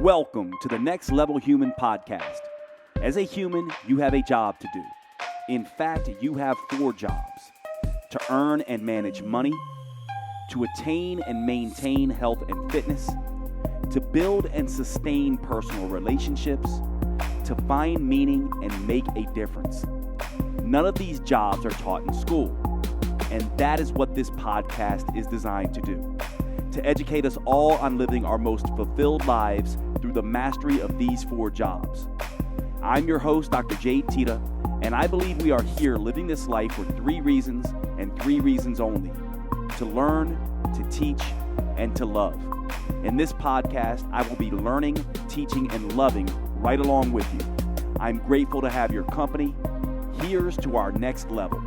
Welcome to the Next Level Human podcast. As a human, you have a job to do. In fact, you have 4 jobs: to earn and manage money, to attain and maintain health and fitness, to build and sustain personal relationships, to find meaning and make a difference. None of these jobs are taught in school, and that is what this podcast is designed to do: to educate us all on living our most fulfilled lives through the mastery of these 4 jobs. I'm your host, Dr. Jade and I believe we are here living this life for 3 reasons and 3 reasons only: to learn, to teach, and to love. In this podcast, I will be learning, teaching, and loving right along with you. I'm grateful to have your company. Here's to our next level.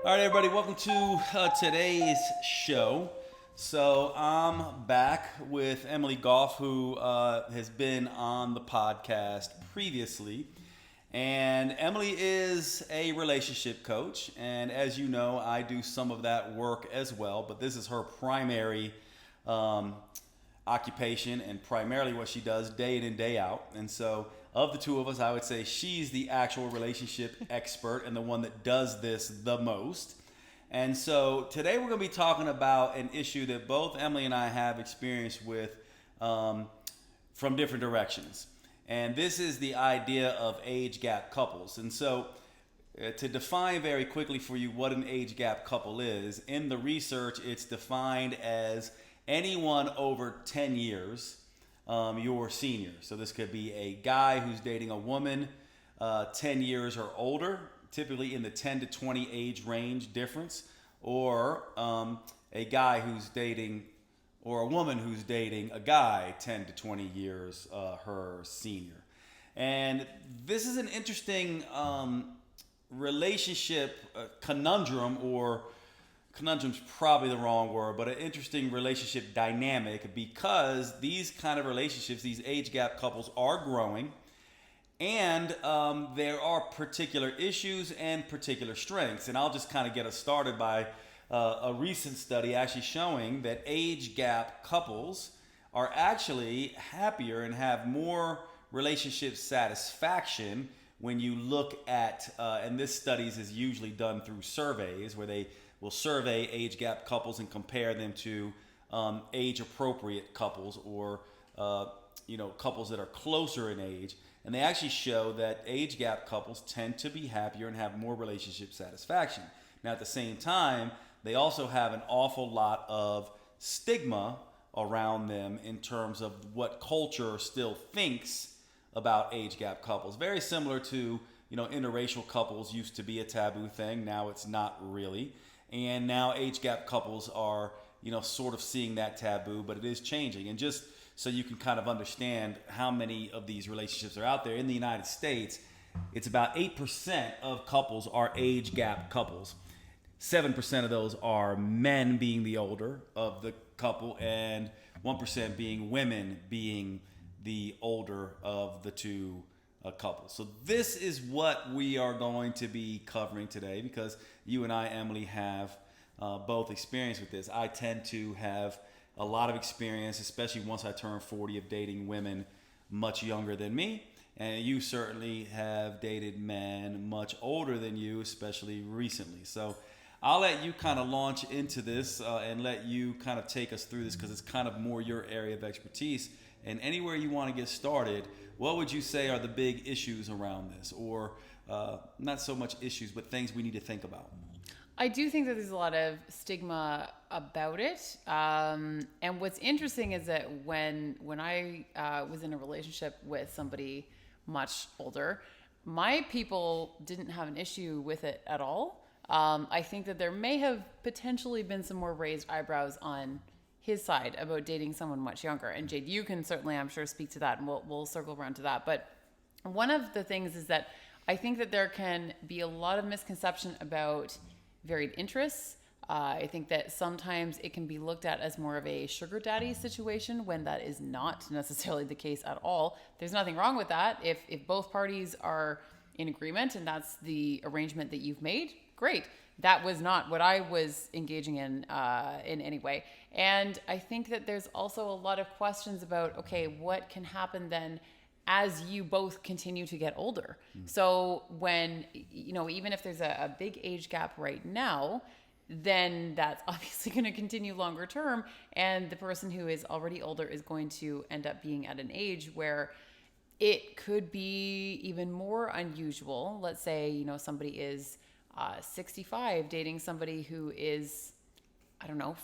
All right, everybody, welcome to today's show. So I'm back with Emily Gough, who has been on the podcast previously. And Emily is a relationship coach. And as you know, I do some of that work as well. But this is her primary occupation and primarily what she does day in and day out. And so of the 2 of us, I would say she's the actual relationship expert and the one that does this the most. And so today we're going to be talking about an issue that both Emily and I have experience with from different directions. And this is the idea of age gap couples. And so to define very quickly for you what an age gap couple is, in the research it's defined as anyone over 10 years your senior. So this could be a guy who's dating a woman 10 years or older, typically in the 10 to 20 age range difference, or a guy who's dating, or a woman who's dating a guy 10 to 20 years her senior. And this is an interesting relationship conundrum, or conundrum's probably the wrong word, but an interesting relationship dynamic, because these kind of relationships, these age gap couples, are growing, and there are particular issues and particular strengths. And I'll just kind of get us started by a recent study actually showing that age gap couples are actually happier and have more relationship satisfaction when you look at, and this studies is usually done through surveys where they will survey age gap couples and compare them to age appropriate couples, or couples that are closer in age. And they actually show that age gap couples tend to be happier and have more relationship satisfaction. Now, at the same time, they also have an awful lot of stigma around them in terms of what culture still thinks about age gap couples. Very similar to, interracial couples used to be a taboo thing. Now it's not really. And now age gap couples are, sort of seeing that taboo, but it is changing. And just so you can kind of understand how many of these relationships are out there in the United States, it's about 8% of couples are age gap couples. 7% of those are men being the older of the couple, and 1% being women being the older of the 2 couples. So this is what we are going to be covering today, because you and I, Emily, have both experience with this. I tend to have a lot of experience, especially once I turn 40, of dating women much younger than me. And you certainly have dated men much older than you, especially recently. So I'll let you kind of launch into this and let you kind of take us through this, because it's kind of more your area of expertise. And anywhere you want to get started, what would you say are the big issues around this? Or not so much issues, but things we need to think about? I do think that there's a lot of stigma about it. And what's interesting is that when I was in a relationship with somebody much older, my people didn't have an issue with it at all. I think that there may have potentially been some more raised eyebrows on his side about dating someone much younger. And Jade, you can certainly, I'm sure, speak to that, and we'll circle around to that. But one of the things is that I think that there can be a lot of misconception about varied interests. I think that sometimes it can be looked at as more of a sugar daddy situation, when that is not necessarily the case at all. There's nothing wrong with that. If both parties are in agreement and that's the arrangement that you've made, great. That was not what I was engaging in any way. And I think that there's also a lot of questions about, okay, what can happen then as you both continue to get older? So when, even if there's a big age gap right now, then that's obviously going to continue longer term. And the person who is already older is going to end up being at an age where it could be even more unusual. Let's say, somebody is 65 dating somebody who is,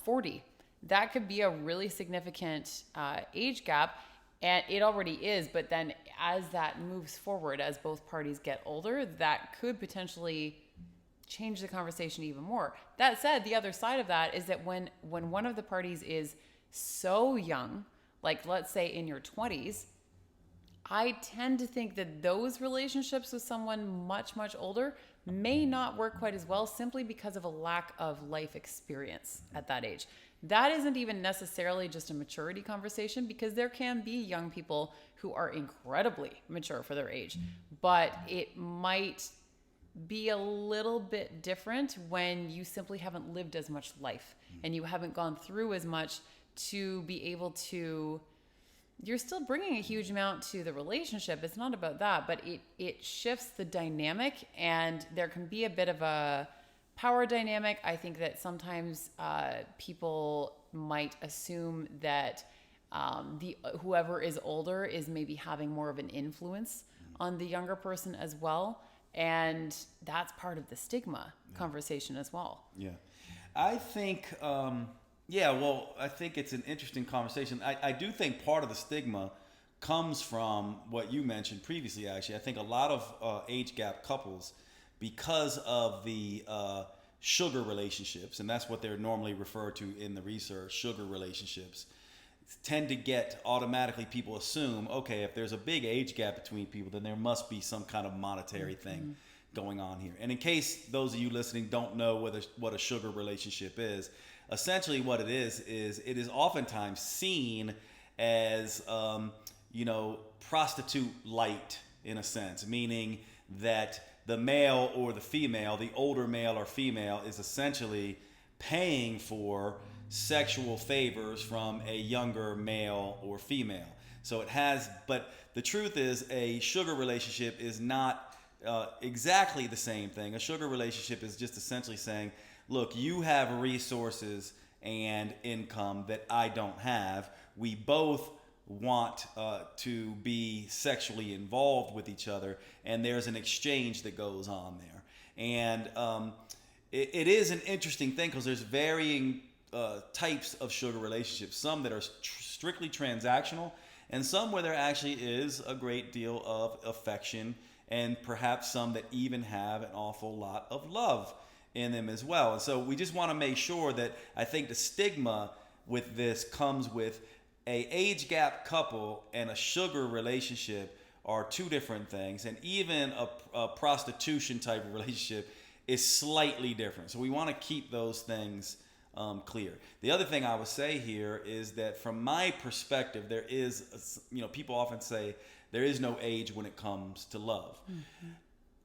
40. That could be a really significant age gap. And it already is, but then as that moves forward, as both parties get older, that could potentially change the conversation even more. That said, the other side of that is that when one of the parties is so young, like let's say in your 20s, I tend to think that those relationships with someone much, much older may not work quite as well simply because of a lack of life experience at that age. That isn't even necessarily just a maturity conversation because there can be young people who are incredibly mature for their age, but it might be a little bit different when you simply haven't lived as much life and you haven't gone through as much to be able to. You're still bringing a huge amount to the relationship. It's not about that, but it shifts the dynamic and there can be a bit of a power dynamic. I think that sometimes people might assume that whoever is older is maybe having more of an influence on the younger person as well. And that's part of the stigma conversation as well. Yeah. I think... I think it's an interesting conversation. I do think part of the stigma comes from what you mentioned previously, actually. I think a lot of age gap couples, because of the sugar relationships, and that's what they're normally referred to in the research, sugar relationships, tend to get automatically, people assume, okay, if there's a big age gap between people, then there must be some kind of monetary thing going on here. And in case those of you listening don't know what a sugar relationship is, essentially what it is it is oftentimes seen as, prostitute light in a sense, meaning that the male or the female, the older male or female, is essentially paying for sexual favors from a younger male or female. So it has, but the truth is a sugar relationship is not exactly the same thing. A sugar relationship is just essentially saying, look, you have resources and income that I don't have. We both want to be sexually involved with each other, and there's an exchange that goes on there. And it is an interesting thing because there's varying types of sugar relationships. Some that are strictly transactional, and some where there actually is a great deal of affection, and perhaps some that even have an awful lot of love in them as well. And so we just want to make sure that I think the stigma with this comes with a age gap couple and a sugar relationship are two different things, and even a prostitution type of relationship is slightly different. So we want to keep those things clear. The other thing I would say here is that from my perspective, there is, people often say there is no age when it comes to love. Mm-hmm.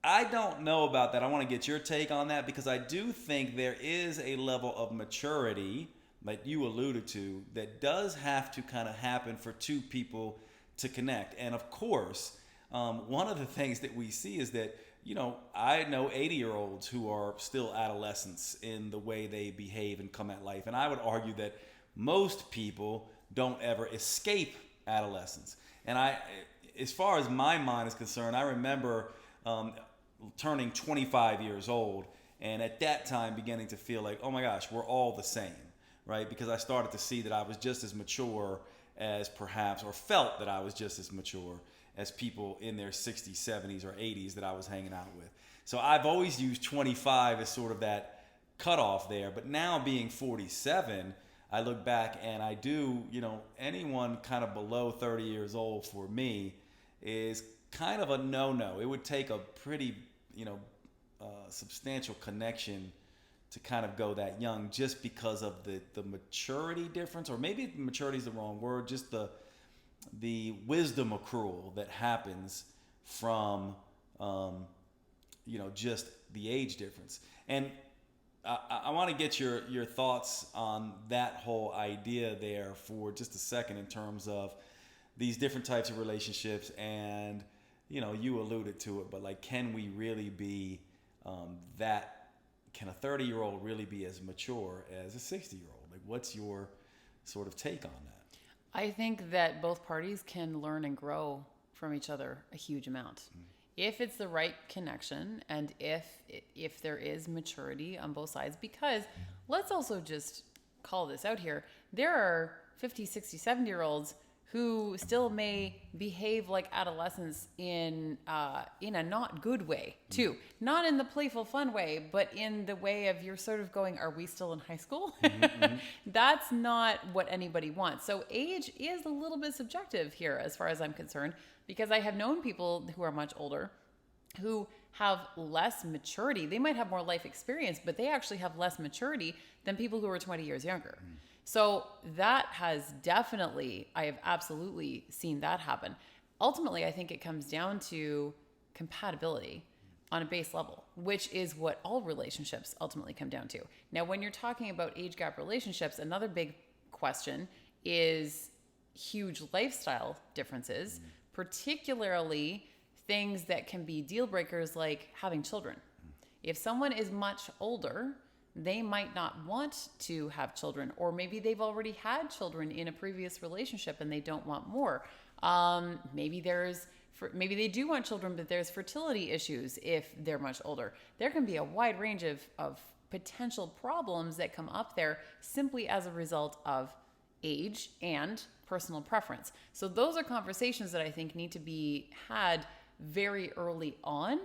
I don't know about that. I want to get your take on that because I do think there is a level of maturity, like you alluded to, that does have to kind of happen for two people to connect. And of course, one of the things that we see is that, I know 80-year-olds who are still adolescents in the way they behave and come at life. And I would argue that most people don't ever escape adolescence. And as far as my mind is concerned, I remember turning 25 years old, and at that time beginning to feel like, oh my gosh, we're all the same, right? Because I started to see that I was just as mature as perhaps, or felt that I was just as mature as people in their 60s, 70s, or 80s that I was hanging out with. So I've always used 25 as sort of that cutoff there, but now being 47, I look back and I do, anyone kind of below 30 years old for me is kind of a no-no. It would take a pretty, substantial connection to kind of go that young, just because of the maturity difference, or maybe maturity is the wrong word, just the wisdom accrual that happens from just the age difference. And I want to get your thoughts on that whole idea there for just a second in terms of these different types of relationships. And, you alluded to it, but like, can we really be can a 30-year-old really be as mature as a 60-year-old? Like, what's your sort of take on that? I think that both parties can learn and grow from each other a huge amount. Mm-hmm. If it's the right connection, and if there is maturity on both sides, because let's also just call this out here. There are 50, 60, 70-year-olds who still may behave like adolescents in a not good way too. Not in the playful fun way, but in the way of you're sort of going, are we still in high school? Mm-hmm. That's not what anybody wants. So age is a little bit subjective here as far as I'm concerned, because I have known people who are much older who have less maturity. They might have more life experience, but they actually have less maturity than people who are 20 years younger. Mm. So that has definitely, I have absolutely seen that happen. Ultimately, I think it comes down to compatibility on a base level, which is what all relationships ultimately come down to. Now, when you're talking about age gap relationships, another big question is huge lifestyle differences, particularly things that can be deal breakers like having children. If someone is much older, they might not want to have children, or maybe they've already had children in a previous relationship and they don't want more. Maybe they do want children, but there's fertility issues if they're much older. There can be a wide range of potential problems that come up there simply as a result of age and personal preference. So those are conversations that I think need to be had very early on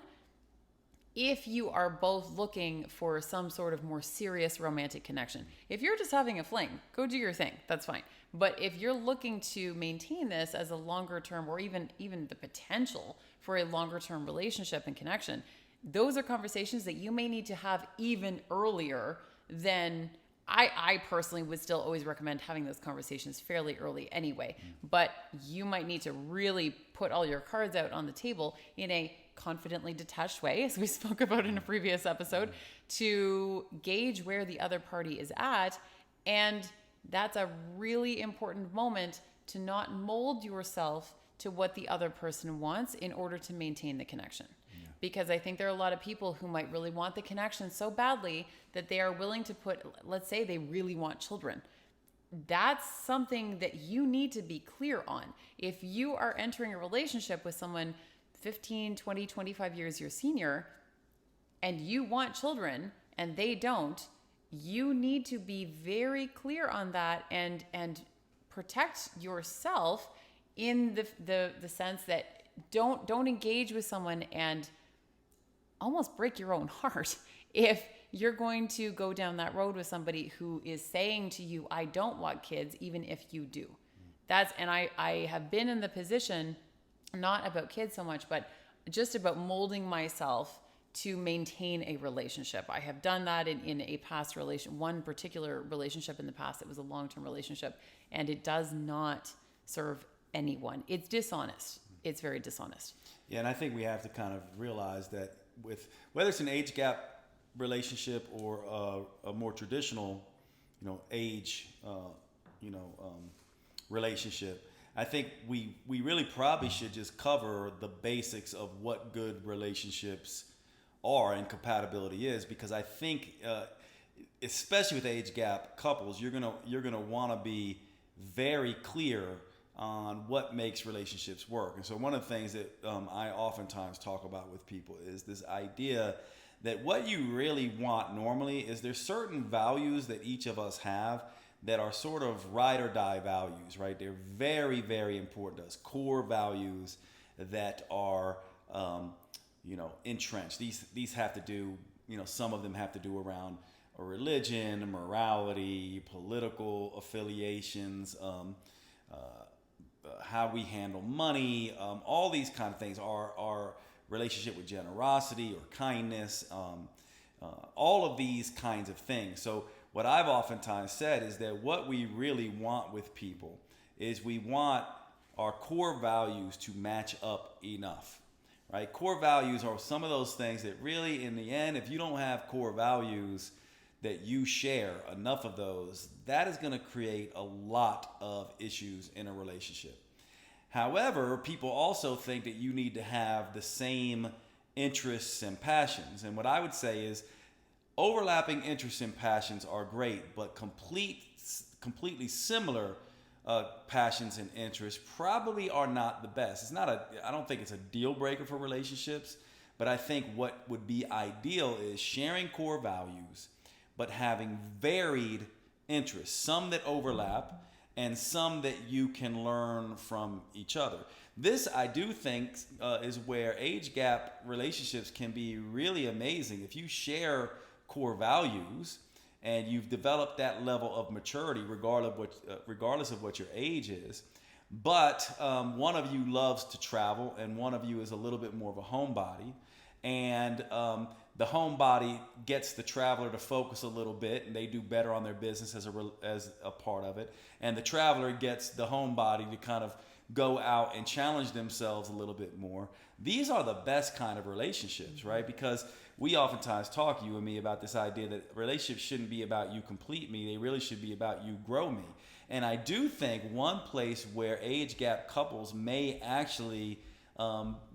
if you are both looking for some sort of more serious romantic connection. If you're just having a fling, go do your thing. That's fine. But if you're looking to maintain this as a longer term, or even the potential for a longer term relationship and connection, those are conversations that you may need to have even earlier than I personally would still always recommend having those conversations fairly early anyway. But you might need to really put all your cards out on the table in a confidently detached way, as we spoke about in a previous episode, to gauge where the other party is at. And that's a really important moment to not mold yourself to what the other person wants in order to maintain the connection. Because I think there are a lot of people who might really want the connection so badly that they are willing to put, let's say they really want children. That's something that you need to be clear on. If you are entering a relationship with someone 15, 20, 25 years your senior, and you want children and they don't, you need to be very clear on that and protect yourself in the sense that don't engage with someone and almost break your own heart if you're going to go down that road with somebody who is saying to you, I don't want kids, even if you do. And I have been in the position, not about kids so much, but just about molding myself to maintain a relationship. I have done that in a past one particular relationship in the past. It was a long-term relationship, and it does not serve anyone. It's dishonest. It's very dishonest. Yeah, and I think we have to kind of realize that with whether it's an age gap relationship or a more traditional, age, relationship, I think we really probably should just cover the basics of what good relationships are and compatibility is, because I think, especially with age gap couples, you're gonna want to be very clear on what makes relationships work. And so one of the things that I oftentimes talk about with people is this idea that what you really want normally is there's certain values that each of us have that are sort of ride or die values, right? They're very, very important to us, core values that are, entrenched. These have to do, some of them have to do around a religion, morality, political affiliations, how we handle money, all these kind of things, our relationship with generosity or kindness, all of these kinds of things. So what I've oftentimes said is that what we really want with people is we want our core values to match up enough, right? Core values are some of those things that really, in the end, if you don't have core values that you share, enough of those, that is going to create a lot of issues in a relationship. However, people also think that you need to have the same interests and passions. And what I would say is overlapping interests and passions are great, but completely similar passions and interests probably are not the best. I don't think it's a deal breaker for relationships, but I think what would be ideal is sharing core values, but having varied interests, some that overlap and some that you can learn from each other. This, I do think, is where age gap relationships can be really amazing. If you share core values and you've developed that level of maturity, regardless of what your age is, but one of you loves to travel and one of you is a little bit more of a homebody, and the homebody gets the traveler to focus a little bit, and they do better on their business as a part of it. And the traveler gets the homebody to kind of go out and challenge themselves a little bit more. These are the best kind of relationships, right? Because we oftentimes talk, you and me, about this idea that relationships shouldn't be about you complete me. They really should be about you grow me. And I do think one place where age gap couples may actually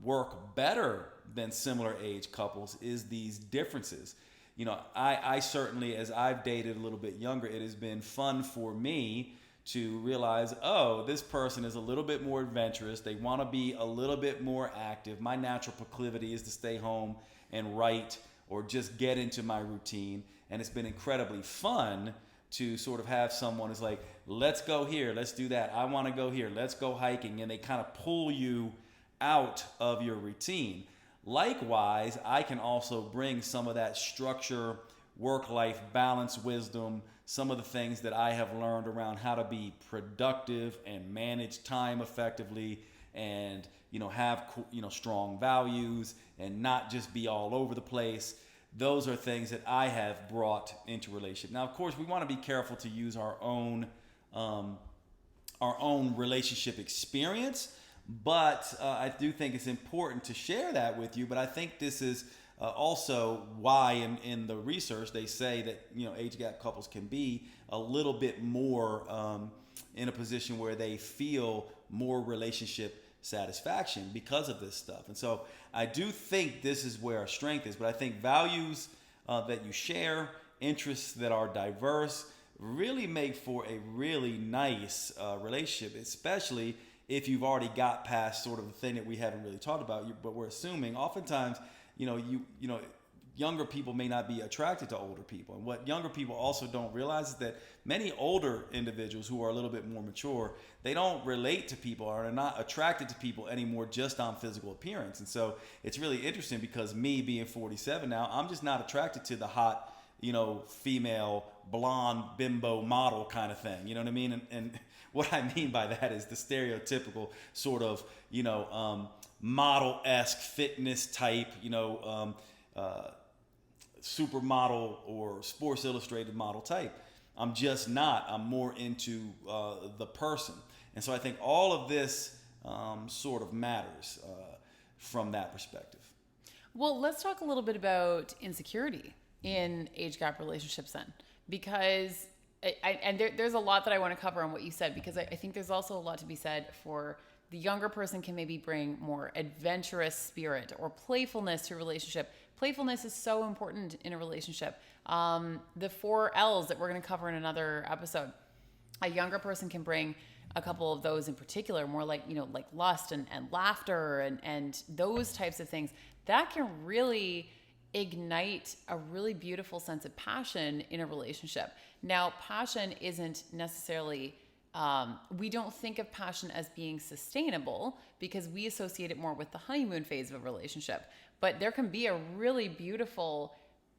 work better than similar age couples is these differences. You know, I certainly, as I've dated a little bit younger, it has been fun for me to realize, oh, this person is a little bit more adventurous. They want to be a little bit more active. My natural proclivity is to stay home and write or just get into my routine. And it's been incredibly fun to sort of have someone who's like, let's go here, let's do that. I want to go here, let's go hiking. And they kind of pull you out of your routine. Likewise, I can also bring some of that structure, work-life balance, wisdom, some of the things that I have learned around how to be productive and manage time effectively, and have strong values and not just be all over the place. Those are things that I have brought into relationship. Now, of course, we want to be careful to use our own relationship experience. But I do think it's important to share that with you. But I think this is also why in the research they say that age gap couples can be a little bit more in a position where they feel more relationship satisfaction because of this stuff. And so I do think this is where our strength is. But I think values that you share, interests that are diverse, really make for a really nice relationship, especially if you've already got past sort of the thing that we haven't really talked about, but we're assuming oftentimes, younger people may not be attracted to older people. And what younger people also don't realize is that many older individuals who are a little bit more mature, they don't relate to people or are not attracted to people anymore just on physical appearance. And so it's really interesting because me being 47 now, I'm just not attracted to the hot, female, blonde, bimbo model kind of thing. You know what I mean? And what I mean by that is the stereotypical sort of, model-esque fitness type, supermodel or Sports Illustrated model type. I'm just not. I'm more into the person. And so I think all of this sort of matters from that perspective. Well, let's talk a little bit about insecurity in age gap relationships then, because there's a lot that I want to cover on what you said, because I think there's also a lot to be said for the younger person can maybe bring more adventurous spirit or playfulness to a relationship. Playfulness is so important in a relationship. The 4 L's that we're going to cover in another episode. A younger person can bring a couple of those in particular, more like, like lust and laughter and those types of things. That can really ignite a really beautiful sense of passion in a relationship. Now, passion isn't necessarily, we don't think of passion as being sustainable because we associate it more with the honeymoon phase of a relationship. But there can be a really beautiful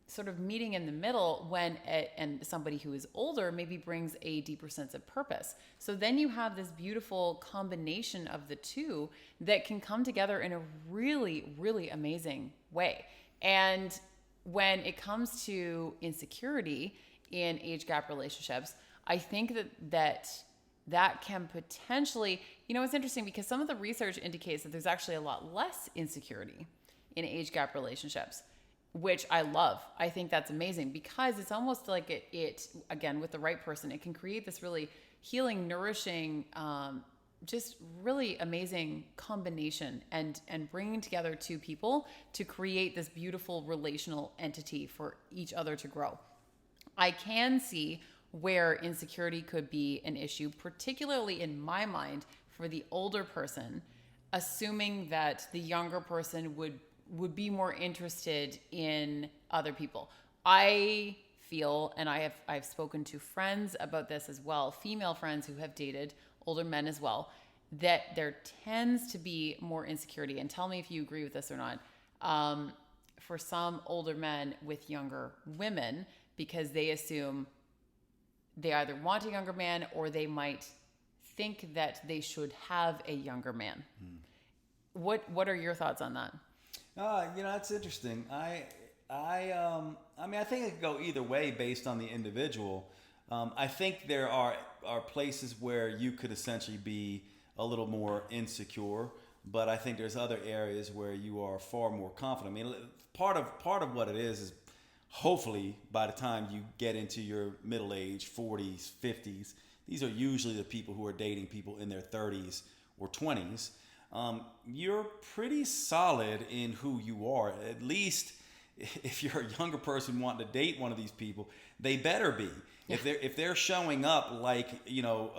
sort of meeting in the middle when and somebody who is older maybe brings a deeper sense of purpose. So then you have this beautiful combination of the two that can come together in a really, really amazing way. And when it comes to insecurity in age gap relationships, I think that that can potentially, it's interesting because some of the research indicates that there's actually a lot less insecurity in age gap relationships, which I love. I think that's amazing because it's almost like it again, with the right person, it can create this really healing, nourishing, just really amazing combination and bringing together two people to create this beautiful relational entity for each other to grow. I can see where insecurity could be an issue, particularly in my mind for the older person, assuming that the younger person would be more interested in other people. I feel, and I've spoken to friends about this as well, female friends who have dated older men as well, that there tends to be more insecurity. And tell me if you agree with this or not. For some older men with younger women, because they assume they either want a younger man or they might think that they should have a younger man. What are your thoughts on that? That's interesting. I mean, I think it could go either way based on the individual. I think there are places where you could essentially be a little more insecure, but I think there's other areas where you are far more confident. I mean, part of what it is hopefully by the time you get into your middle age, 40s, 50s, these are usually the people who are dating people in their 30s or 20s. You're pretty solid in who you are. At least if you're a younger person wanting to date one of these people, they better be. Yeah. If they're showing up like your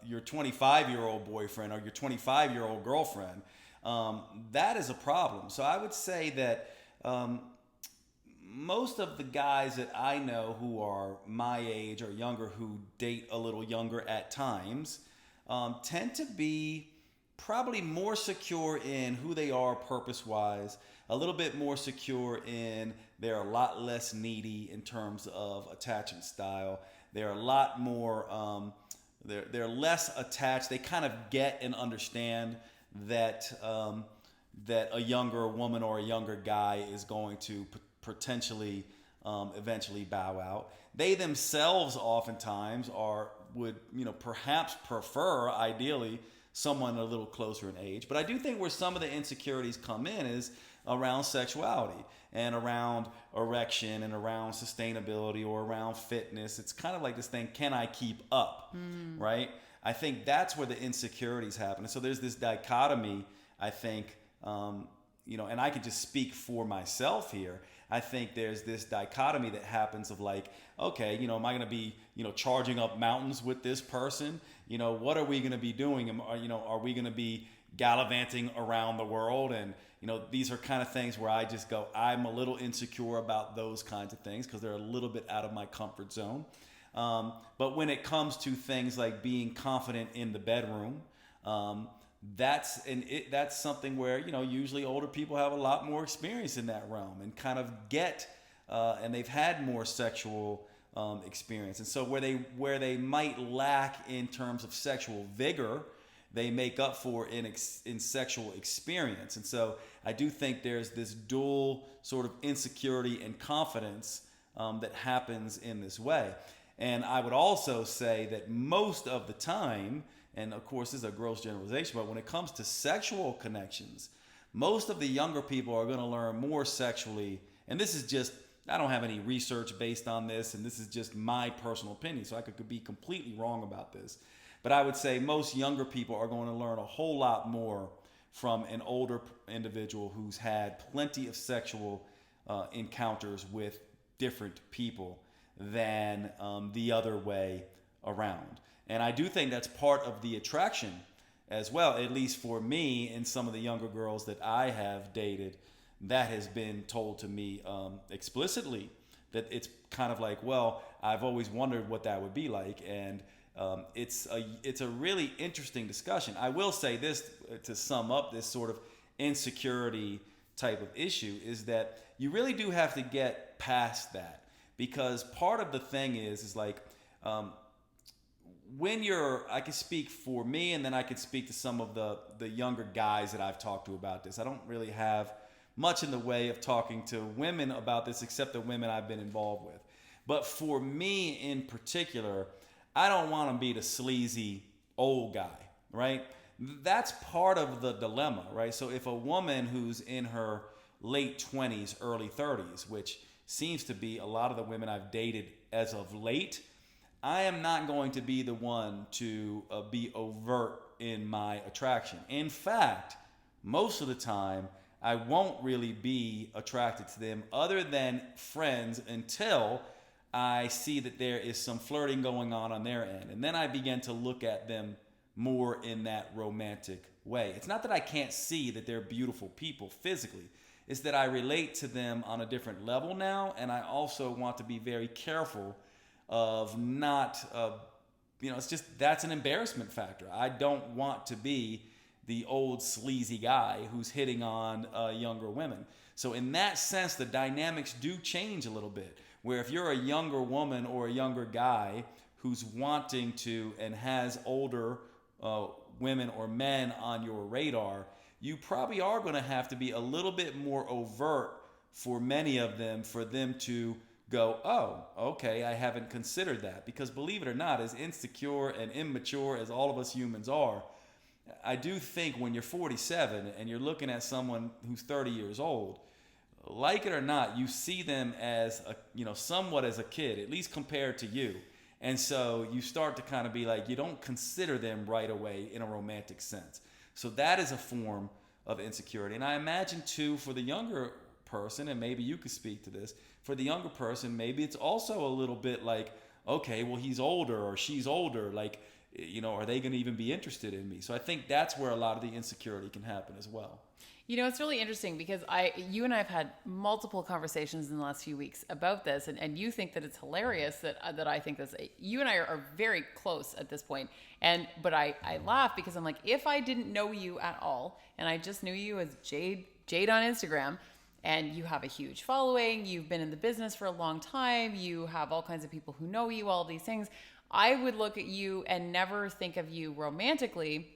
25-year-old boyfriend or your 25-year-old girlfriend, that is a problem. So I would say that most of the guys that I know who are my age or younger, who date a little younger at times, tend to be probably more secure in who they are purpose-wise, a little bit more secure in they're a lot less needy in terms of attachment style. They're a lot more, they're less attached. They kind of get and understand that that a younger woman or a younger guy is going to potentially eventually bow out. They themselves oftentimes would perhaps prefer ideally someone a little closer in age. But I do think where some of the insecurities come in is around sexuality and around erection and around sustainability or around fitness. It's kind of like this thing, can I keep up, right? I think that's where the insecurities happen. And so there's this dichotomy, I think, and I can just speak for myself here. I think there's this dichotomy that happens of like, okay, am I going to be, charging up mountains with this person? What are we going to be doing? Are we going to be gallivanting around the world? And, these are kind of things where I just go, I'm a little insecure about those kinds of things because they're a little bit out of my comfort zone. But when it comes to things like being confident in the bedroom, that's something where usually older people have a lot more experience in that realm and kind of get and they've had more sexual experience, and so where they might lack in terms of sexual vigor, they make up for in sexual experience. And so I do think there's this dual sort of insecurity and confidence that happens in this way. And I would also say that most of the time, and of course this is a gross generalization, but when it comes to sexual connections, most of the younger people are going to learn more sexually. And this is just, I don't have any research based on this, and this is just my personal opinion, so I could be completely wrong about this. But I would say most younger people are going to learn a whole lot more from an older individual who's had plenty of sexual encounters with different people than the other way around. And I do think that's part of the attraction as well, at least for me and some of the younger girls that I have dated. That has been told to me explicitly, that it's kind of like, well, I've always wondered what that would be like. And it's a really interesting discussion. I will say this to sum up this sort of insecurity type of issue is that you really do have to get past that, because part of the thing is like when I can speak for me, and then I can speak to some of the younger guys that I've talked to about this. I don't really have much in the way of talking to women about this, except the women I've been involved with. But for me in particular, I don't want to be the sleazy old guy, right? That's part of the dilemma, right? So if a woman who's in her late 20s, early 30s, which seems to be a lot of the women I've dated as of late, I am not going to be the one to be overt in my attraction. In fact, most of the time, I won't really be attracted to them other than friends until I see that there is some flirting going on their end. And then I begin to look at them more in that romantic way. It's not that I can't see that they're beautiful people physically. It's that I relate to them on a different level now, and I also want to be very careful of not, it's just, that's an embarrassment factor. I don't want to be the old sleazy guy who's hitting on younger women. So in that sense, the dynamics do change a little bit, where if you're a younger woman or a younger guy who's wanting to and has older women or men on your radar, you probably are going to have to be a little bit more overt for many of them for them to go, oh, okay, I haven't considered that. Because believe it or not, as insecure and immature as all of us humans are, I do think when you're 47 and you're looking at someone who's 30 years old, like it or not, you see them as somewhat as a kid, at least compared to you. And so you start to kind of be like, you don't consider them right away in a romantic sense. So that is a form of insecurity. And I imagine too, for the younger person, and maybe you could speak to this, for the younger person, maybe it's also a little bit like, okay, well, he's older or she's older. Like, are they going to even be interested in me? So I think that's where a lot of the insecurity can happen as well. It's really interesting because you and I have had multiple conversations in the last few weeks about this, and you think that it's hilarious that I think this. You and I are very close at this point, but I laugh because I'm like, if I didn't know you at all, and I just knew you as Jade on Instagram, and you have a huge following, you've been in the business for a long time, you have all kinds of people who know you, all these things, I would look at you and never think of you romantically,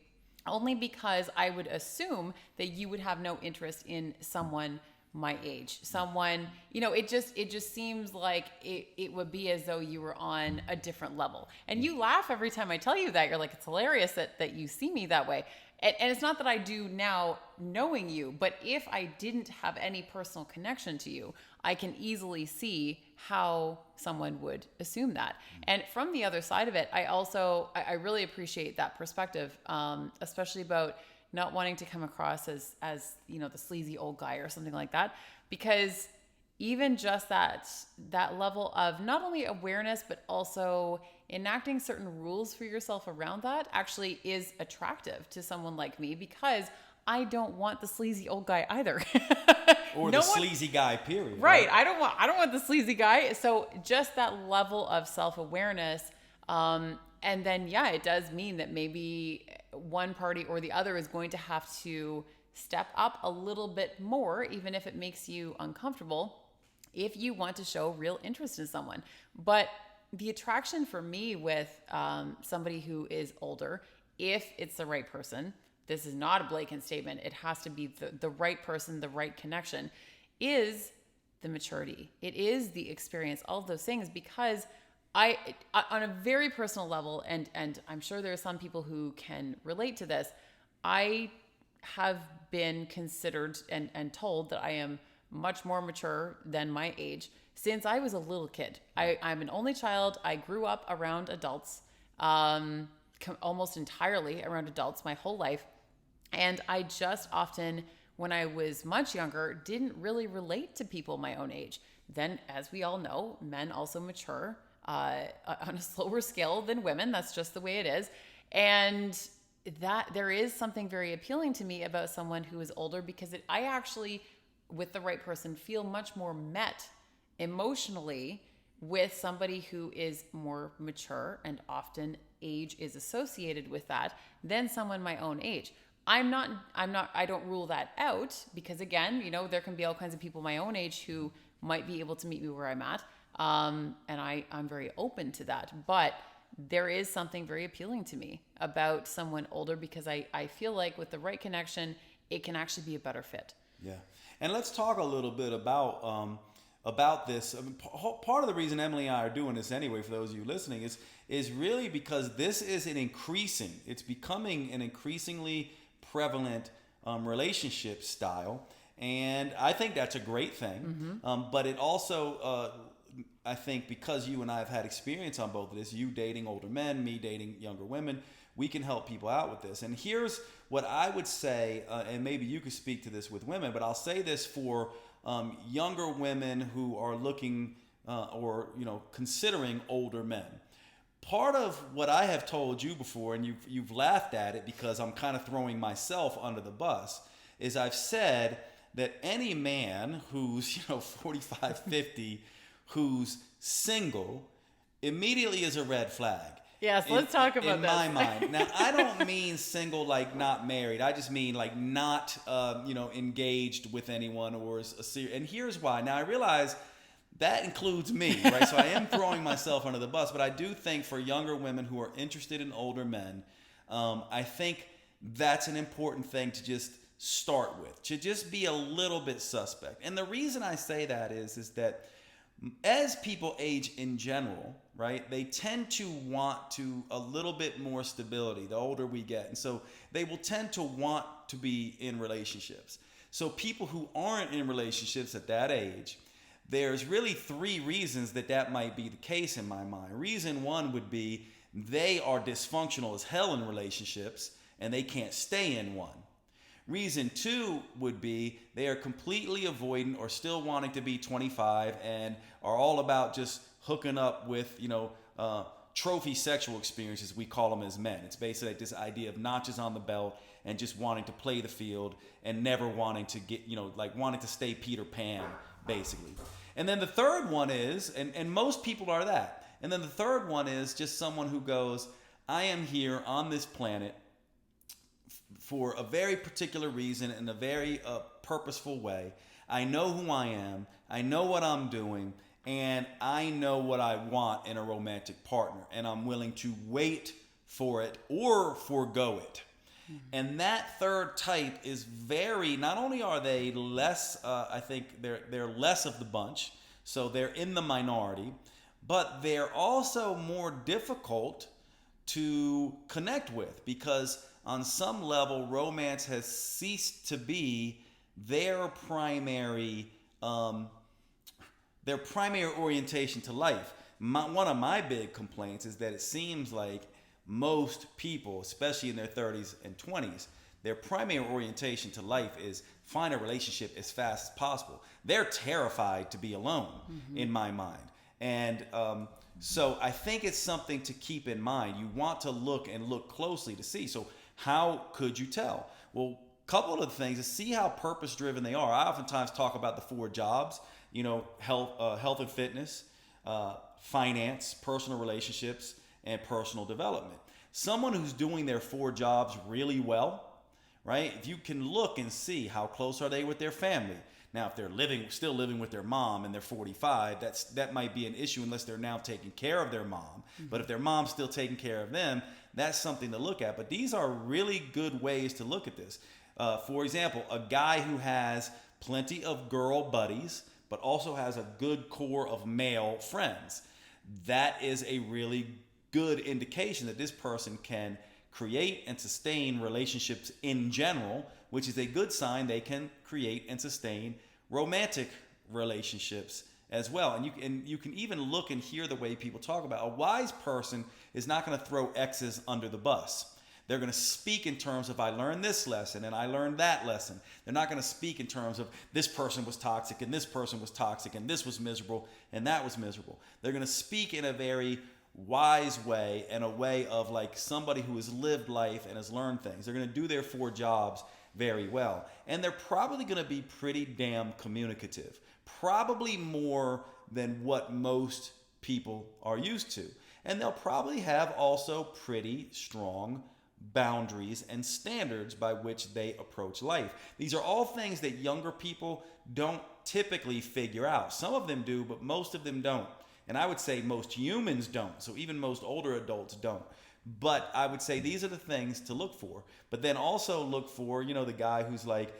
only because I would assume that you would have no interest in someone my age. Someone, it just seems like it would be as though you were on a different level. And you laugh every time I tell you that. You're like, it's hilarious that you see me that way. And it's not that I do now knowing you, but if I didn't have any personal connection to you, I can easily see how someone would assume that. And from the other side of it, I really appreciate that perspective, especially about not wanting to come across as the sleazy old guy or something like that, because even just that level of not only awareness, but also enacting certain rules for yourself around that actually is attractive to someone like me, because I don't want the sleazy old guy either. Or the sleazy guy, period. Right. I don't want the sleazy guy. So just that level of self-awareness. And then, it does mean that maybe one party or the other is going to have to step up a little bit more, even if it makes you uncomfortable, if you want to show real interest in someone. But the attraction for me with somebody who is older, if it's the right person, this is not a blatant statement, it has to be the right person, the right connection, is the maturity. It is the experience, all of those things, because I on a very personal level, and I'm sure there are some people who can relate to this, I have been considered and told that I am much more mature than my age since I was a little kid. I'm an only child. I grew up around adults, almost entirely around adults my whole life. And I just often, when I was much younger, didn't really relate to people my own age. Then, as we all know, men also mature on a slower scale than women. That's just the way it is. And that there is something very appealing to me about someone who is older, because I actually, with the right person, feel much more met emotionally with somebody who is more mature, and often age is associated with that, than someone my own age. I don't rule that out, because again, there can be all kinds of people my own age who might be able to meet me where I'm at. And I'm very open to that, but there is something very appealing to me about someone older, because I feel like with the right connection, it can actually be a better fit. Yeah. And let's talk a little bit about about this. I mean, part of the reason Emily and I are doing this anyway, for those of you listening, is really because this is it's becoming an increasingly prevalent relationship style, and I think that's a great thing. But it also, I think, because you and I have had experience on both of this, you dating older men, me dating younger women, we can help people out with this. And here's what I would say, and maybe you could speak to this with women, but I'll say this for younger women who are looking or considering older men. Part of what I have told you before, and you've laughed at it because I'm kind of throwing myself under the bus, is I've said that any man who's 45, 50, who's single, immediately is a red flag. Yes, let's talk about in this. my mind. Now, I don't mean single like not married. I just mean like not, engaged with anyone or a serious. And here's why. Now, I realize that includes me, right? So I am throwing myself under the bus, but I do think for younger women who are interested in older men, I think that's an important thing to just start with, to just be a little bit suspect. And the reason I say that is that as people age in general, right, they tend to want to a little bit more stability the older we get. And so they will tend to want to be in relationships. So people who aren't in relationships at that age, there's really three reasons that might be the case in my mind. Reason one would be they are dysfunctional as hell in relationships and they can't stay in one. Reason two would be they are completely avoidant or still wanting to be 25 and are all about just hooking up with, trophy sexual experiences, we call them as men. It's basically like this idea of notches on the belt and just wanting to play the field and never wanting to get, wanting to stay Peter Pan, basically. And then the third one is, and most people are that. And then the third one is just someone who goes, I am here on this planet for a very particular reason in a very purposeful way. I know who I am. I know what I'm doing. And I know what I want in a romantic partner. And I'm willing to wait for it or forego it. Mm-hmm. And that third type is not only are they less, I think they're less of the bunch. So they're in the minority. But they're also more difficult to connect with because on some level, romance has ceased to be their primary orientation to life. One of my big complaints is that it seems like most people, especially in their 30s and 20s, their primary orientation to life is find a relationship as fast as possible. They're terrified to be alone, in my mind. And so I think it's something to keep in mind. You want to look closely to see. So how could you tell? Well, a couple of the things is see how purpose-driven they are. I oftentimes talk about the 4 jobs, health and fitness, finance, personal relationships, and personal development. Someone who's doing their 4 jobs really well, right? If you can look and see how close are they with their family. Now, if they're still living with their mom and they're 45, that might be an issue unless they're now taking care of their mom. Mm-hmm. But if their mom's still taking care of them, that's something to look at. But these are really good ways to look at this. For example, a guy who has plenty of girl buddies, but also has a good core of male friends. That is a really good indication that this person can create and sustain relationships in general, which is a good sign they can create and sustain romantic relationships as well. And you can even look and hear the way people talk about. A wise person is not going to throw exes under the bus. They're going to speak in terms of I learned this lesson and I learned that lesson. They're not going to speak in terms of this person was toxic and this person was toxic and this was miserable and that was miserable. They're going to speak in a very wise way and a way of like somebody who has lived life and has learned things. They're going to do their 4 jobs very well. And they're probably going to be pretty damn communicative. Probably more than what most people are used to. And they'll probably have also pretty strong boundaries and standards by which they approach life. These are all things that younger people don't typically figure out. Some of them do, but most of them don't. And I would say most humans don't. So even most older adults don't. But I would say these are the things to look for. But then also look for, the guy who's like,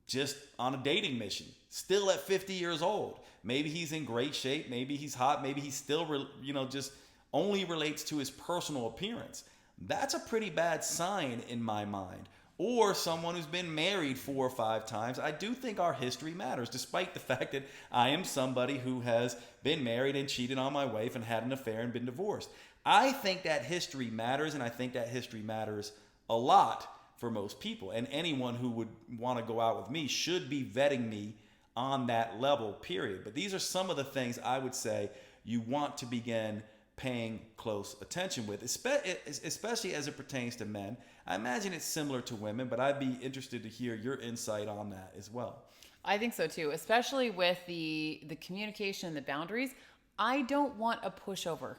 just on a dating mission, still at 50 years old. Maybe he's in great shape, maybe he's hot, maybe he still, just only relates to his personal appearance. That's a pretty bad sign in my mind. Or someone who's been married 4 or 5 times. I do think our history matters, despite the fact that I am somebody who has been married and cheated on my wife and had an affair and been divorced. I think that history matters, and I think that history matters a lot for most people. And anyone who would want to go out with me should be vetting me on that level, period. But these are some of the things I would say you want to begin paying close attention with, especially as it pertains to men. I imagine it's similar to women, but I'd be interested to hear your insight on that as well. I think so too, especially with the communication and the boundaries. I don't want a pushover.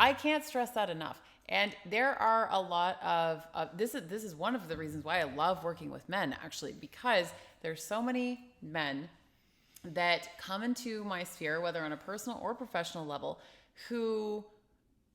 I can't stress that enough. And there are a lot of this is one of the reasons why I love working with men, actually, because there's so many men that come into my sphere, whether on a personal or professional level, who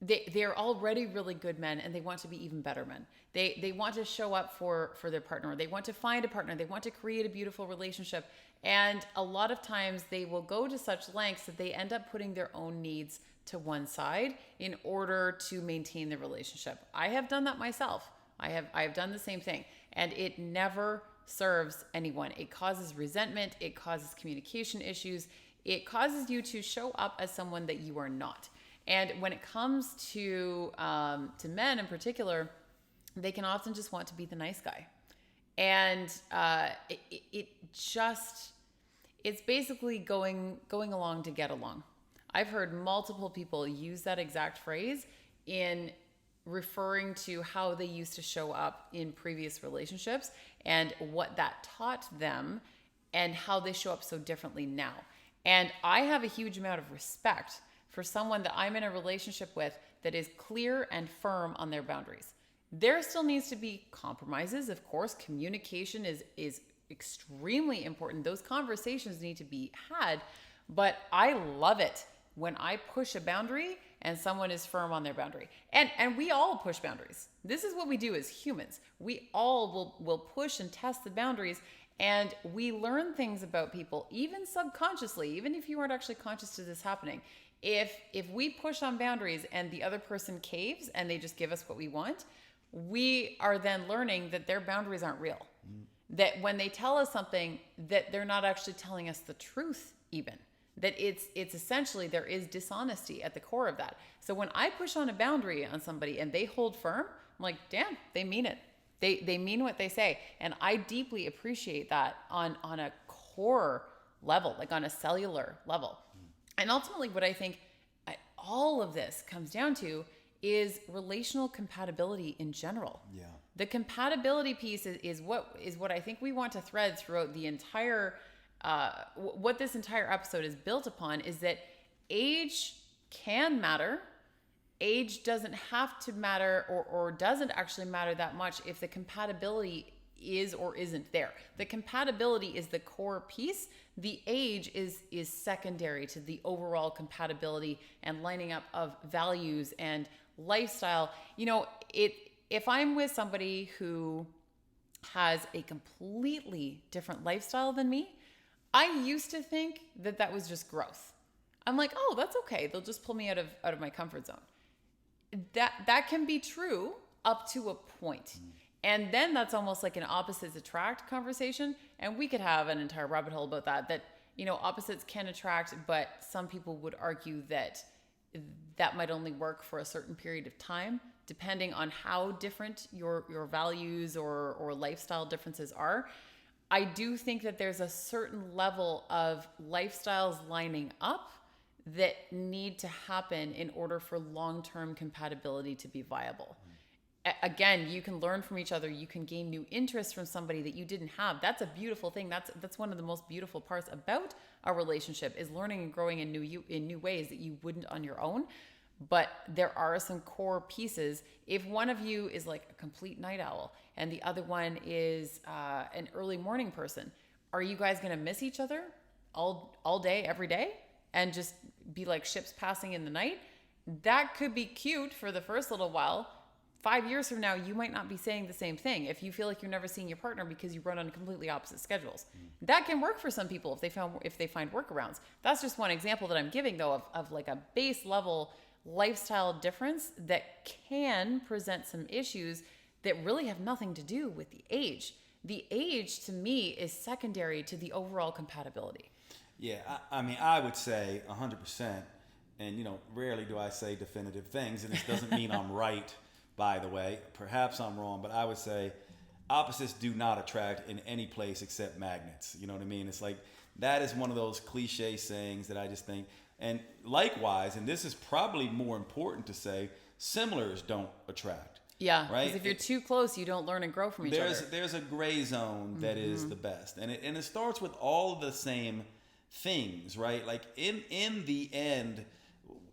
they're already really good men and they want to be even better men. They want to show up for their partner. They want to find a partner. They want to create a beautiful relationship. And a lot of times they will go to such lengths that they end up putting their own needs to one side in order to maintain the relationship. I have done that myself. I have done the same thing, and it never serves anyone. It causes resentment. It causes communication issues. It causes you to show up as someone that you are not. And when it comes to men in particular, they can often just want to be the nice guy. And it's basically going along to get along. I've heard multiple people use that exact phrase in referring to how they used to show up in previous relationships and what that taught them and how they show up so differently now. And I have a huge amount of respect for someone that I'm in a relationship with that is clear and firm on their boundaries. There still needs to be compromises. Of course, communication is extremely important. Those conversations need to be had, but I love it when I push a boundary and someone is firm on their boundary. And we all push boundaries. This is what we do as humans. We all will push and test the boundaries, and we learn things about people, even subconsciously, even if you aren't actually conscious to this happening. If we push on boundaries and the other person caves and they just give us what we want, we are then learning that their boundaries aren't real. That when they tell us something, that they're not actually telling us the truth even. That it's essentially, there is dishonesty at the core of that. So when I push on a boundary on somebody and they hold firm, I'm like, damn, they mean it. They mean what they say. And I deeply appreciate that on a core level, like on a cellular level. And ultimately what I think all of this comes down to is relational compatibility in general. Yeah. The compatibility piece is what I think we want to thread throughout the entire what this entire episode is built upon, is that age can matter. Age doesn't have to matter or doesn't actually matter that much if the compatibility is or isn't there. The compatibility is the core piece. The age is secondary to the overall compatibility and lining up of values and lifestyle. You know, if I'm with somebody who has a completely different lifestyle than me, I used to think that was just growth. I'm like, oh, that's okay. They'll just pull me out of my comfort zone. That can be true up to a point. And then that's almost like an opposites attract conversation. And we could have an entire rabbit hole about that, you know, opposites can attract, but some people would argue that might only work for a certain period of time, depending on how different your values or lifestyle differences are. I do think that there's a certain level of lifestyles lining up that need to happen in order for long-term compatibility to be viable. Again, you can learn from each other. You can gain new interests from somebody that you didn't have. That's a beautiful thing. That's one of the most beautiful parts about a relationship, is learning and growing in new ways that you wouldn't on your own. But there are some core pieces. If one of you is like a complete night owl and the other one is an early morning person, are you guys going to miss each other all day, every day, and just be like ships passing in the night? That could be cute for the first little while. 5 years from now, you might not be saying the same thing if you feel like you're never seeing your partner because you run on completely opposite schedules. That can work for some people if they find workarounds. That's just one example that I'm giving, though, of like a base level lifestyle difference that can present some issues that really have nothing to do with the age. The age, to me, is secondary to the overall compatibility. Yeah, I mean, I would say 100%, and rarely do I say definitive things, and this doesn't mean I'm right, by the way. Perhaps I'm wrong, but I would say opposites do not attract in any place except magnets. You know what I mean? It's like, that is one of those cliche sayings that I just think, and likewise, and this is probably more important to say, similars don't attract. Yeah, right. Because if you're too close, you don't learn and grow from each other. There's a gray zone that is the best, and it starts with all the same things, right? Like in the end,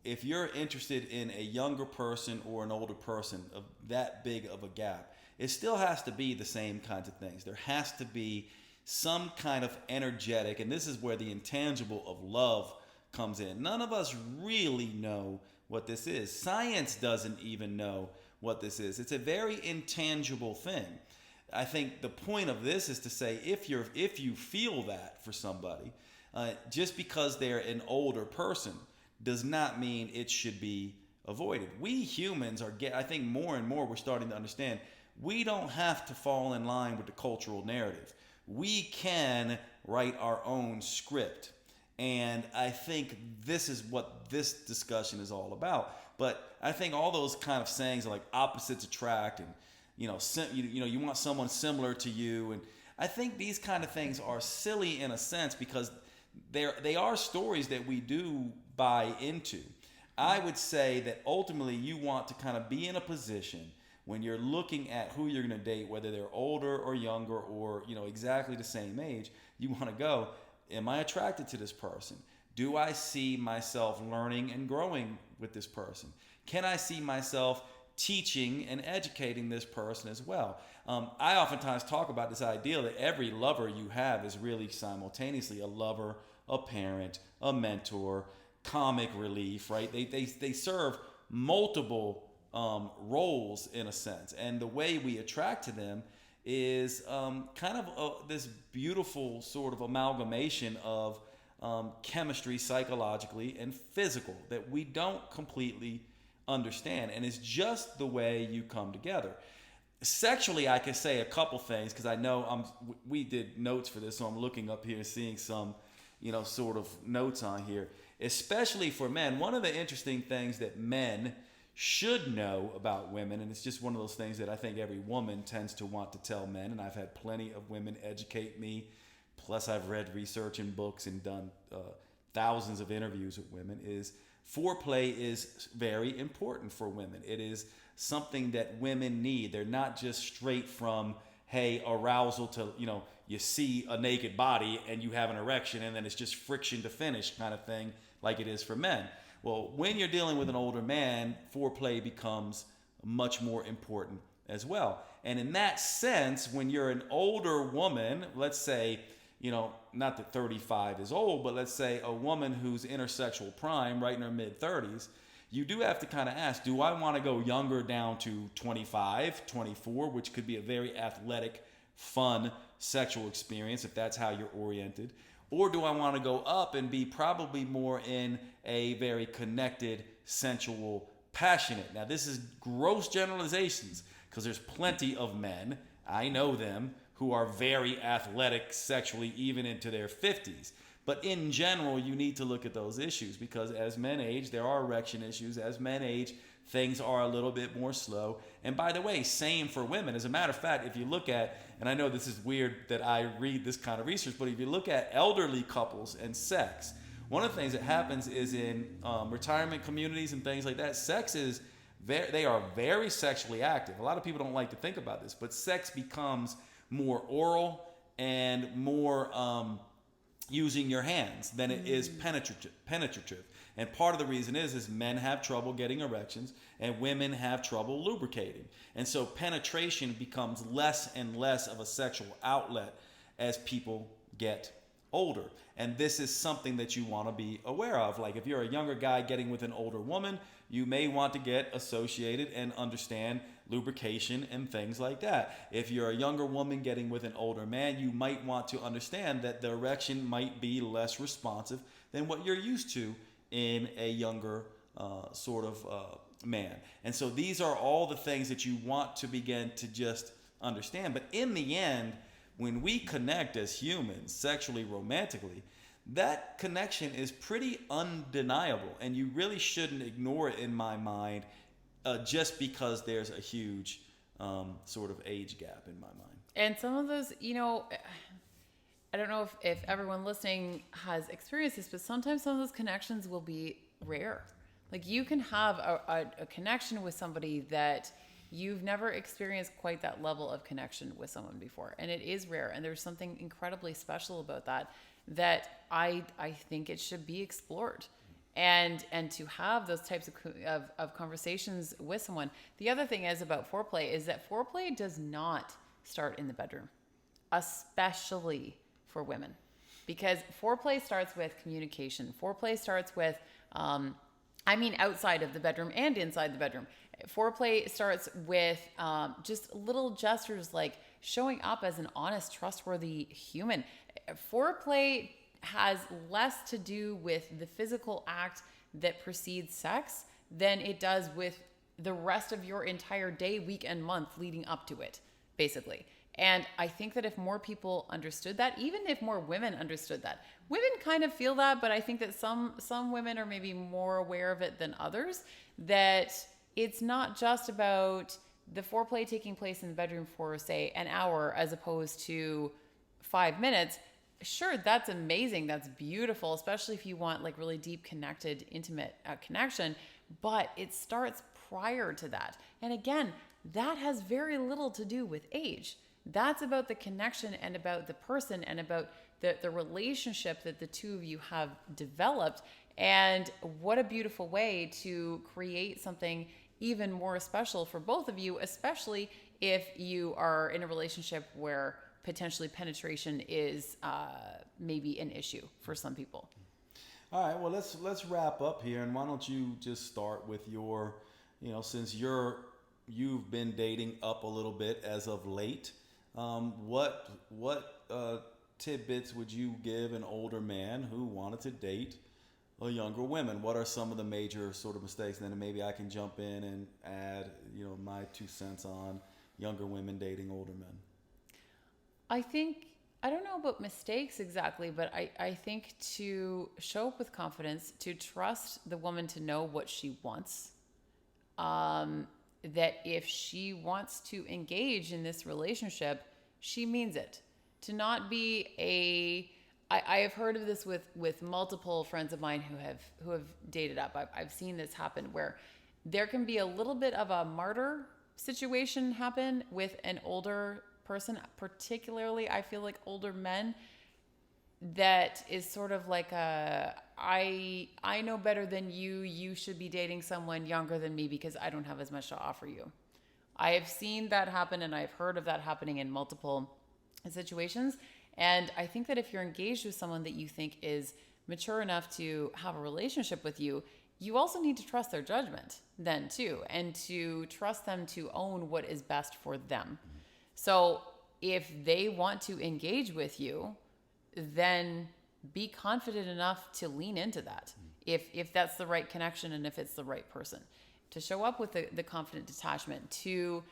if you're interested in a younger person or an older person of that big of a gap, it still has to be the same kinds of things. There has to be some kind of energetic, and this is where the intangible of love comes in. None of us really know what this is. Science doesn't even know what this is. It's a very intangible thing. I think the point of this is to say, if you feel that for somebody, just because they're an older person does not mean it should be avoided. We humans I think more and more we're starting to understand, we don't have to fall in line with the cultural narrative. We can write our own script. And I think this is what this discussion is all about. But I think all those kind of sayings are like opposites attract, and you want someone similar to you, and I think these kind of things are silly in a sense because they are stories that we do buy into. I would say that ultimately you want to kind of be in a position when you're looking at who you're going to date, whether they're older or younger or exactly the same age. You want to go, am I attracted to this person? Do I see myself learning and growing with this person? Can I see myself teaching and educating this person as well? I oftentimes talk about this idea that every lover you have is really simultaneously a lover, a parent, a mentor, comic relief, right? They serve multiple roles in a sense. And the way we attract to them is kind of this beautiful sort of amalgamation of chemistry, psychologically, and physical that we don't completely understand. And it's just the way you come together. Sexually, I can say a couple things because I know we did notes for this, so I'm looking up here seeing some, sort of notes on here. Especially for men, one of the interesting things that men should know about women, and it's just one of those things that I think every woman tends to want to tell men, and I've had plenty of women educate me, plus I've read research and books and done thousands of interviews with women, is foreplay is very important for women. It is something that women need. They're not just straight from, hey, arousal to, you see a naked body and you have an erection and then it's just friction to finish kind of thing like it is for men. Well, when you're dealing with an older man, foreplay becomes much more important as well. And in that sense, when you're an older woman, let's say, not that 35 is old, but let's say a woman who's in her sexual prime, right in her mid-30s, you do have to kind of ask, do I want to go younger down to 25, 24, which could be a very athletic, fun sexual experience if that's how you're oriented? Or do I want to go up and be probably more in a very connected, sensual, passionate? Now, this is gross generalizations because there's plenty of men, I know them, who are very athletic sexually even into their 50s. But in general, you need to look at those issues because as men age, there are erection issues. As men age, things are a little bit more slow. And by the way, same for women. As a matter of fact, if you look at, and I know this is weird that I read this kind of research, but if you look at elderly couples and sex, one of the things that happens is in retirement communities and things like that, they are very sexually active. A lot of people don't like to think about this, but sex becomes more oral and more using your hands than it is penetrative. And part of the reason is men have trouble getting erections and women have trouble lubricating. And so penetration becomes less and less of a sexual outlet as people get older. And this is something that you want to be aware of. Like if you're a younger guy getting with an older woman, you may want to get associated and understand lubrication and things like that. If you're a younger woman getting with an older man, you might want to understand that the erection might be less responsive than what you're used to in a younger man. And so these are all the things that you want to begin to just understand. But in the end, when we connect as humans, sexually, romantically, that connection is pretty undeniable, and you really shouldn't ignore it in my mind just because there's a huge sort of age gap in my mind. And some of those, I don't know if everyone listening has experienced this, but sometimes some of those connections will be rare. Like you can have a connection with somebody that you've never experienced quite that level of connection with someone before. And it is rare. And there's something incredibly special about that I think it should be explored. And to have those types of conversations with someone. The other thing is about foreplay is that foreplay does not start in the bedroom, especially for women. Because foreplay starts with communication. Foreplay starts with, outside of the bedroom and inside the bedroom. Foreplay starts with just little gestures like showing up as an honest, trustworthy human. Foreplay has less to do with the physical act that precedes sex than it does with the rest of your entire day, week, and month leading up to it, basically. And I think that if more people understood that, even if more women understood that, women kind of feel that, but I think that some women are maybe more aware of it than others, that it's not just about the foreplay taking place in the bedroom for, say, an hour as opposed to 5 minutes. Sure, that's amazing. That's beautiful, especially if you want like really deep, connected, intimate connection. But it starts prior to that. And again, that has very little to do with age. That's about the connection and about the person and about the relationship that the two of you have developed. And what a beautiful way to create something even more special for both of you, especially if you are in a relationship where potentially penetration is maybe an issue for some people. All right, well, let's wrap up here, and why don't you just start with your, since you've been dating up a little bit as of late, what tidbits would you give an older man who wanted to date a younger woman? What are some of the major sort of mistakes? And then maybe I can jump in and add, my 2 cents on younger women dating older men. I don't know about mistakes exactly, but I think to show up with confidence, to trust the woman to know what she wants, that if she wants to engage in this relationship, she means it. To not be I have heard of this with multiple friends of mine who have dated up. I've seen this happen where there can be a little bit of a martyr situation happen with an older person, particularly I feel like older men, that is sort of like I know better than you should be dating someone younger than me because I don't have as much to offer you. I have seen that happen, and I've heard of that happening in multiple situations. And I think that if you're engaged with someone that you think is mature enough to have a relationship with you, you also need to trust their judgment then too, and to trust them to own what is best for them. So if they want to engage with you, then be confident enough to lean into that. If that's the right connection and if it's the right person, to show up with the confident detachment, to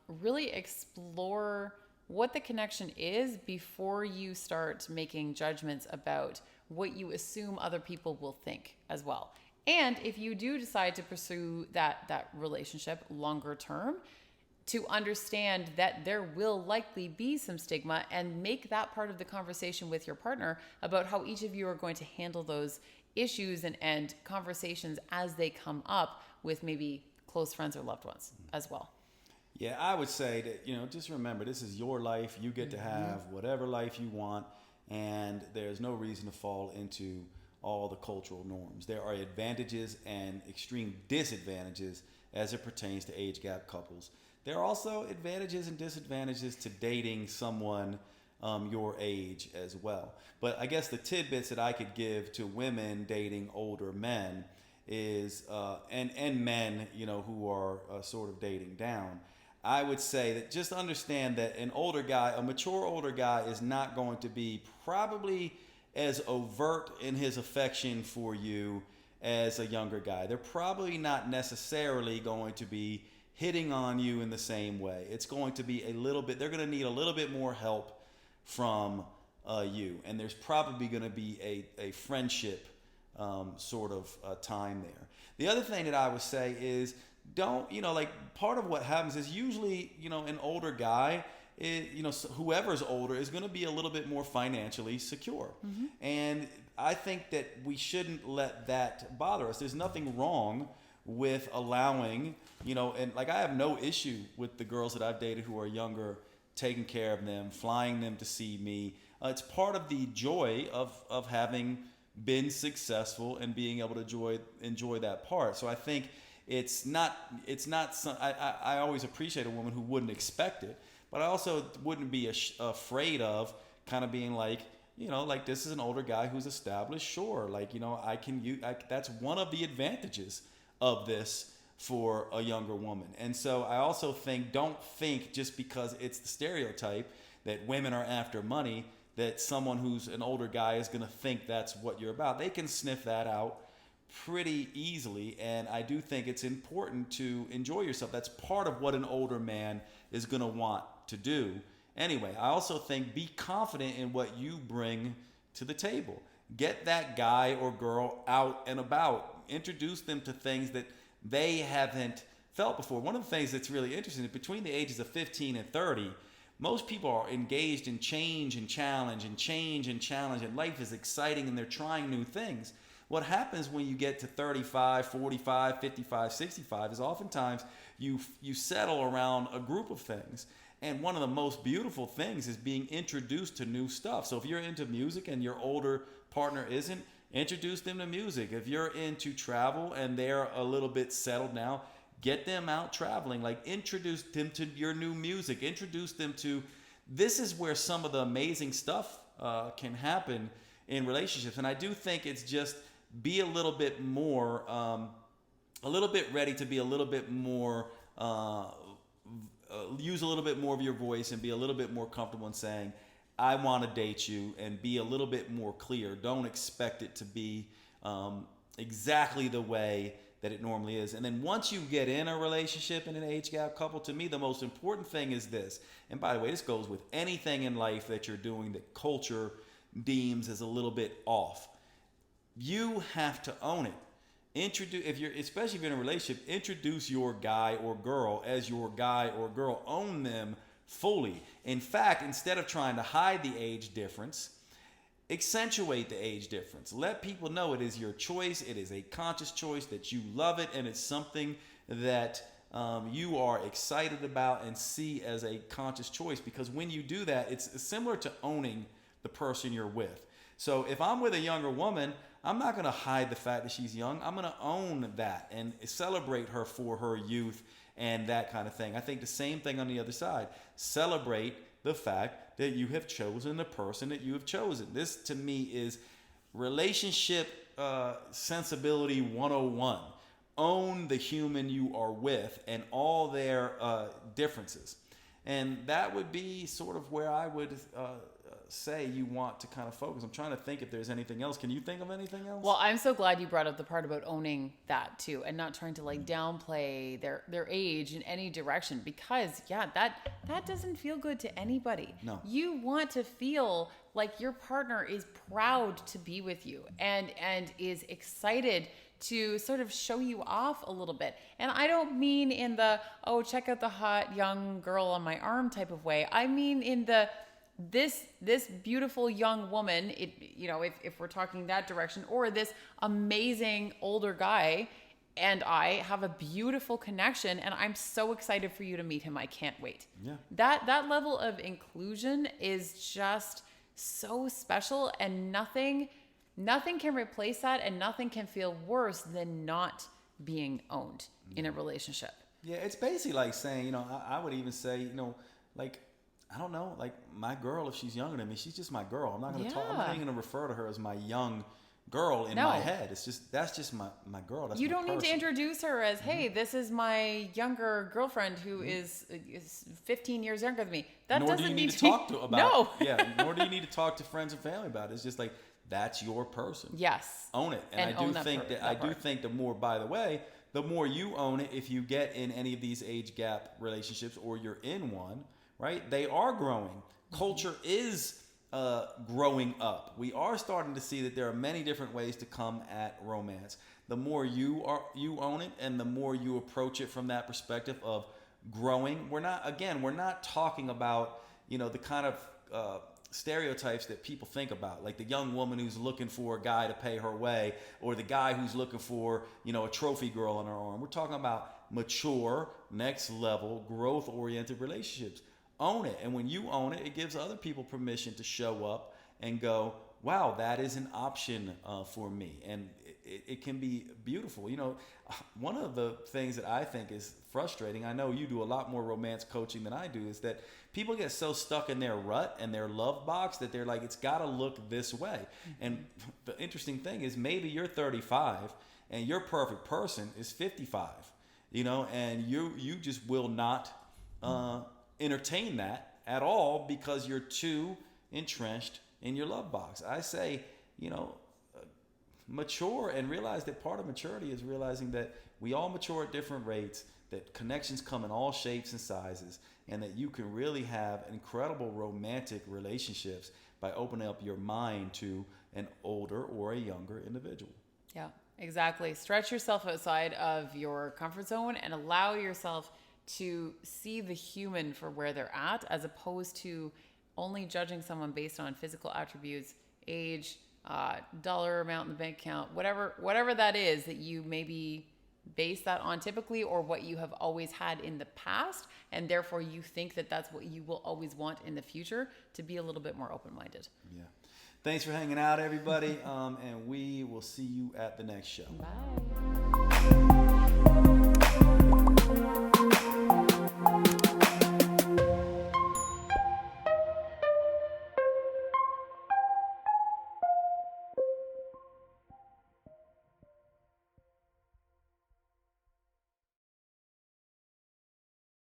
really explore what the connection is before you start making judgments about what you assume other people will think as well. And if you do decide to pursue that relationship longer term, to understand that there will likely be some stigma, and make that part of the conversation with your partner about how each of you are going to handle those issues and conversations as they come up with maybe close friends or loved ones as well. Yeah, I would say that, just remember, this is your life. You get to have whatever life you want, and there's no reason to fall into all the cultural norms. There are advantages and extreme disadvantages as it pertains to age gap couples. There are also advantages and disadvantages to dating someone your age as well. But I guess the tidbits that I could give to women dating older men is, and men, who are sort of dating down, I would say that just understand that a mature older guy is not going to be probably as overt in his affection for you as a younger guy. They're probably not necessarily going to be hitting on you in the same way. It's going to be they're going to need a little bit more help from you. And there's probably going to be a friendship sort of time there. The other thing that I would say is part of what happens is usually, an older guy, whoever's older is going to be a little bit more financially secure. Mm-hmm. And I think that we shouldn't let that bother us. There's nothing wrong with allowing, and I have no issue with the girls that I've dated who are younger, taking care of them, flying them to see me. It's part of the joy of having been successful and being able to enjoy that part. So I think it's not I always appreciate a woman who wouldn't expect it, but I also wouldn't be afraid of kind of being this is an older guy who's established. Sure, that's one of the advantages of this for a younger woman. And so I also don't think just because it's the stereotype that women are after money, that someone who's an older guy is going to think that's what you're about. They can sniff that out pretty easily, and I do think it's important to enjoy yourself. That's part of what an older man is going to want to do. Anyway, I also think be confident in what you bring to the table. Get that guy or girl out and about. Introduce them to things that they haven't felt before. One of the things that's really interesting is between the ages of 15 and 30, most people are engaged in change and challenge, and life is exciting and they're trying new things. What happens when you get to 35, 45, 55, 65 is oftentimes you settle around a group of things. And one of the most beautiful things is being introduced to new stuff. So if you're into music and your older partner isn't, introduce them to music. If you're into travel and they're a little bit settled now, get them out traveling. Introduce them to your new music. Introduce them to, this is where some of the amazing stuff can happen in relationships. And I do think it's just be a little bit more, ready to be a little bit more, use a little bit more of your voice and be a little bit more comfortable in saying, I want to date you, and be a little bit more clear. Don't expect it to be exactly the way that it normally is. And then once you get in a relationship in an age gap couple, to me, the most important thing is this. And by the way, this goes with anything in life that you're doing that culture deems as a little bit off. You have to own it. Especially if you're in a relationship, introduce your guy or girl as your guy or girl. Own them fully. In fact, instead of trying to hide the age difference, accentuate the age difference. Let people know it is your choice. It is a conscious choice, that you love it, and it's something that you are excited about and see as a conscious choice. Because when you do that, it's similar to owning the person you're with. So if I'm with a younger woman, I'm not going to hide the fact that she's young. I'm going to own that and celebrate her for her youth and that kind of thing. I think the same thing on the other side. Celebrate the fact that you have chosen the person that you have chosen. This, to me, is relationship sensibility 101. Own the human you are with and all their differences. And that would be sort of where I would say you want to kind of focus. I'm trying to think if there's anything else. Can you think of anything else? Well, I'm so glad you brought up the part about owning that too, and not trying to downplay their age in any direction, because that doesn't feel good to anybody. No. You want to feel like your partner is proud to be with you and is excited to sort of show you off a little bit. And I don't mean in the, oh, check out the hot young girl on my arm type of way. I mean in the, this beautiful young woman, if we're talking that direction, or this amazing older guy, and I have a beautiful connection, and I'm so excited for you to meet him. I can't wait. Yeah. That level of inclusion is just so special, and nothing can replace that, and nothing can feel worse than not being owned in a relationship. Yeah, it's basically like saying, I would even say, I don't know, like my girl, if she's younger than me, she's just my girl. I'm not going to talk. I'm not even going to refer to her as my young girl in my head. It's just, that's just my girl. That's you my don't need to introduce her as, hey, this is my younger girlfriend who is 15 years younger than me. That nor doesn't do you need to be... talk to about. No. Yeah. Nor do you need to talk to friends and family about it. It's just like, that's your person. Yes. Own it. And I do think the more, by the way, the more you own it, if you get in any of these age gap relationships or you're in one, right? They are growing. Culture is growing up. We are starting to see that there are many different ways to come at romance. The more you own it, and the more you approach it from that perspective of growing. We're not talking about, the kind of stereotypes that people think about, like the young woman who's looking for a guy to pay her way, or the guy who's looking for, a trophy girl on her arm. We're talking about mature, next level, growth oriented relationships. Own it. And when you own it, it gives other people permission to show up and go, wow, that is an option for me. And it can be beautiful. One of the things that I think is frustrating, I know you do a lot more romance coaching than I do, is that people get so stuck in their rut and their love box that they're like, it's got to look this way. And the interesting thing is, maybe you're 35 and your perfect person is 55, and you just will not entertain that at all because you're too entrenched in your love box. I say, mature and realize that part of maturity is realizing that we all mature at different rates, that connections come in all shapes and sizes, and that you can really have incredible romantic relationships by opening up your mind to an older or a younger individual. Yeah, exactly. Stretch yourself outside of your comfort zone and allow yourself to see the human for where they're at, as opposed to only judging someone based on physical attributes, age, dollar amount in the bank account, whatever that is that you maybe base that on typically, or what you have always had in the past, and therefore you think that that's what you will always want in the future. To be a little bit more open-minded. Yeah. Thanks for hanging out, everybody, and we will see you at the next show. Bye.